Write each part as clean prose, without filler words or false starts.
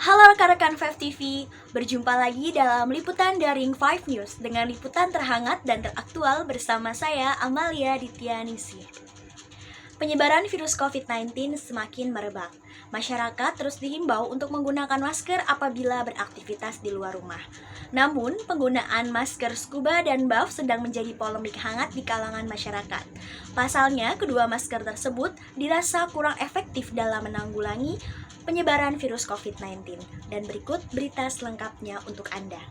Halo rekan-rekan 5 TV, berjumpa lagi dalam liputan daring 5 News dengan liputan terhangat dan teraktual bersama saya Amalia Dityaningsih. Penyebaran virus COVID-19 semakin merebak. Masyarakat terus dihimbau untuk menggunakan masker apabila beraktivitas di luar rumah. Namun, penggunaan masker scuba dan buff sedang menjadi polemik hangat di kalangan masyarakat. Pasalnya, kedua masker tersebut dirasa kurang efektif dalam menanggulangi penyebaran virus COVID-19. Dan berikut berita selengkapnya untuk Anda.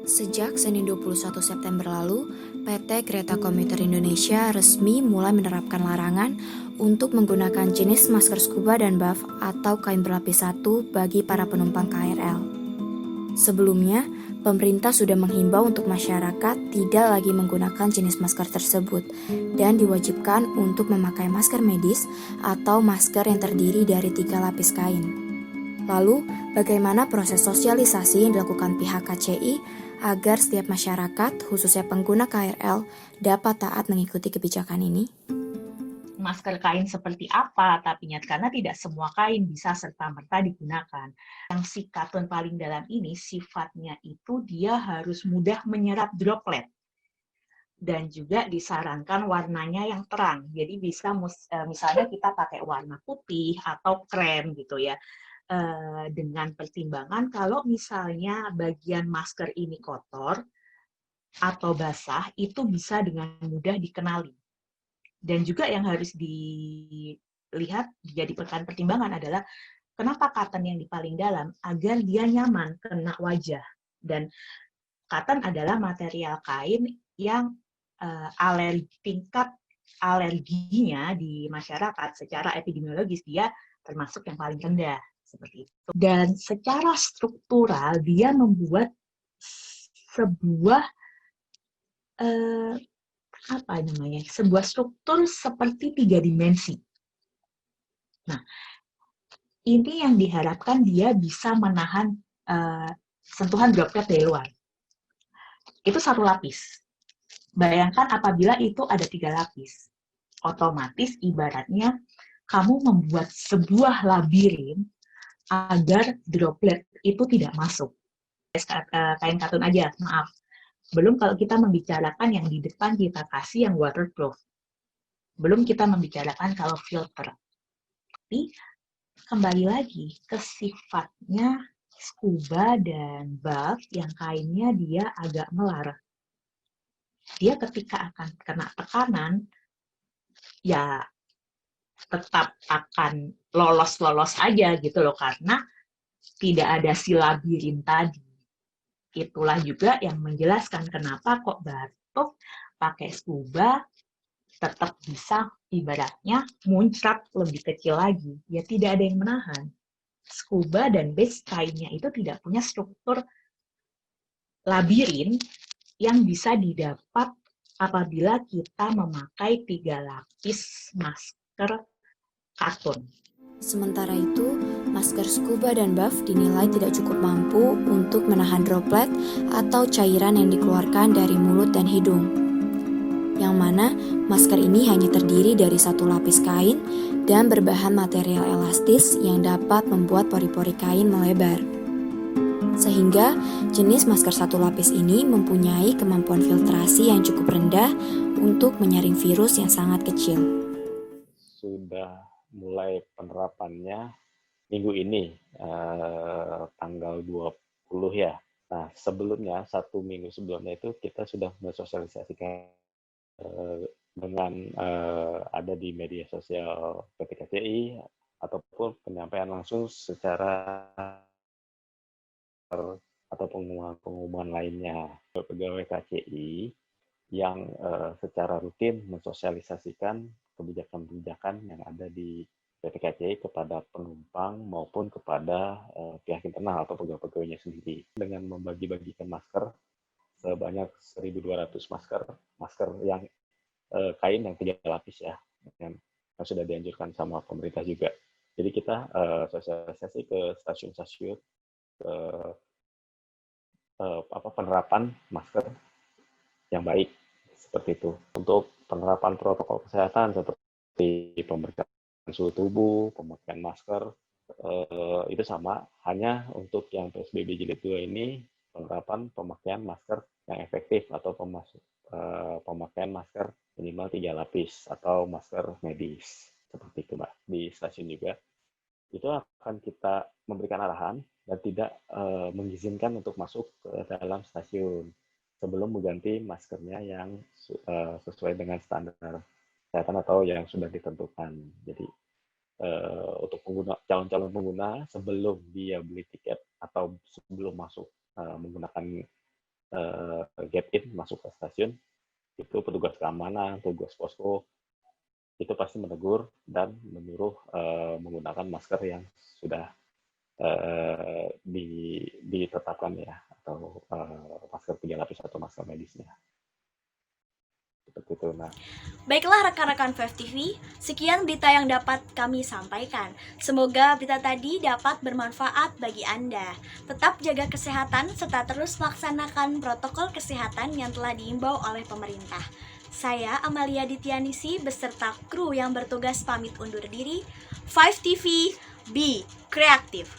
Sejak Senin 21 September lalu, PT Kereta Komuter Indonesia resmi mulai menerapkan larangan untuk menggunakan jenis masker scuba dan buff atau kain berlapis satu bagi para penumpang KRL. Sebelumnya, pemerintah sudah menghimbau untuk masyarakat tidak lagi menggunakan jenis masker tersebut dan diwajibkan untuk memakai masker medis atau masker yang terdiri dari 3 lapis kain. Lalu, bagaimana proses sosialisasi yang dilakukan pihak KCI agar setiap masyarakat, khususnya pengguna KRL, dapat taat mengikuti kebijakan ini? Masker kain seperti apa, tapi karena tidak semua kain bisa serta-merta digunakan. Yang si katun paling dalam ini, sifatnya itu dia harus mudah menyerap droplet. Dan juga disarankan warnanya yang terang. Jadi bisa misalnya kita pakai warna putih atau krem gitu ya. Dengan pertimbangan kalau misalnya bagian masker ini kotor atau basah, itu bisa dengan mudah dikenali. Dan juga yang harus dilihat, dijadikan pertimbangan adalah kenapa cotton yang di paling dalam, agar dia nyaman kena wajah. Dan cotton adalah material kain yang tingkat alerginya di masyarakat secara epidemiologis dia termasuk yang paling rendah. Seperti itu. Dan secara struktural dia membuat sebuah sebuah struktur seperti 3 dimensi. Nah, ini yang diharapkan dia bisa menahan sentuhan droplet dari luar. Itu 1 lapis. Bayangkan apabila itu ada 3 lapis. Otomatis ibaratnya kamu membuat sebuah labirin agar droplet itu tidak masuk. Kain katun aja, maaf. Belum kalau kita membicarakan yang di depan kita kasih yang waterproof. Belum kita membicarakan kalau filter. Tapi kembali lagi ke sifatnya scuba dan buff yang kainnya dia agak melar. Dia ketika akan kena tekanan, ya tetap akan lolos-lolos aja gitu loh, karena tidak ada si labirin tadi. Itulah juga yang menjelaskan kenapa kok batuk pakai scuba tetap bisa ibaratnya muncrat lebih kecil lagi. Ya tidak ada yang menahan. Scuba dan base kainnya itu tidak punya struktur labirin yang bisa didapat apabila kita memakai 3 lapis masker katun. Sementara itu, masker scuba dan buff dinilai tidak cukup mampu untuk menahan droplet atau cairan yang dikeluarkan dari mulut dan hidung. Yang mana masker ini hanya terdiri dari 1 lapis kain dan berbahan material elastis yang dapat membuat pori-pori kain melebar. Sehingga jenis masker 1 lapis ini mempunyai kemampuan filtrasi yang cukup rendah untuk menyaring virus yang sangat kecil. Sudah mulai penerapannya minggu ini, tanggal 20 ya. Nah, sebelumnya, 1 minggu sebelumnya itu kita sudah mensosialisasikan dengan ada di media sosial PT KCI ataupun penyampaian langsung secara atau pengumuman lainnya. Pegawai KCI yang secara rutin mensosialisasikan kebijakan-kebijakan yang ada di PT KCI kepada penumpang maupun kepada pihak internal atau pegawai-pegawainya sendiri dengan membagi-bagikan masker sebanyak 1.200 masker yang kain yang 3 lapis ya, yang sudah dianjurkan sama pemerintah juga. Jadi kita sosialisasi ke stasiun-stasiun penerapan masker yang baik seperti itu. Untuk penerapan protokol kesehatan seperti pemeriksaan suhu tubuh, pemakaian masker, itu sama, hanya untuk yang PSBB jilid 2 ini penerapan pemakaian masker yang efektif atau pemakaian masker minimal 3 lapis atau masker medis seperti itu, Mbak. Di stasiun juga itu akan kita memberikan arahan dan tidak mengizinkan untuk masuk ke dalam stasiun sebelum mengganti maskernya yang sesuai dengan standar kesehatan atau yang sudah ditentukan. Jadi untuk calon-calon pengguna sebelum dia beli tiket atau sebelum masuk menggunakan gate in masuk ke stasiun, itu petugas keamanan, petugas posko itu pasti menegur dan menyuruh menggunakan masker yang sudah ditetapkan ya, atau masker 3 lapis atau masker medisnya. Seperti itu. Nah, Baiklah rekan-rekan Five TV, sekian berita yang dapat kami sampaikan. Semoga berita tadi dapat bermanfaat bagi Anda. Tetap jaga kesehatan serta terus laksanakan protokol kesehatan yang telah diimbau oleh pemerintah. Saya Amalia Dityanisi beserta kru yang bertugas pamit undur diri. Five TV, be kreatif.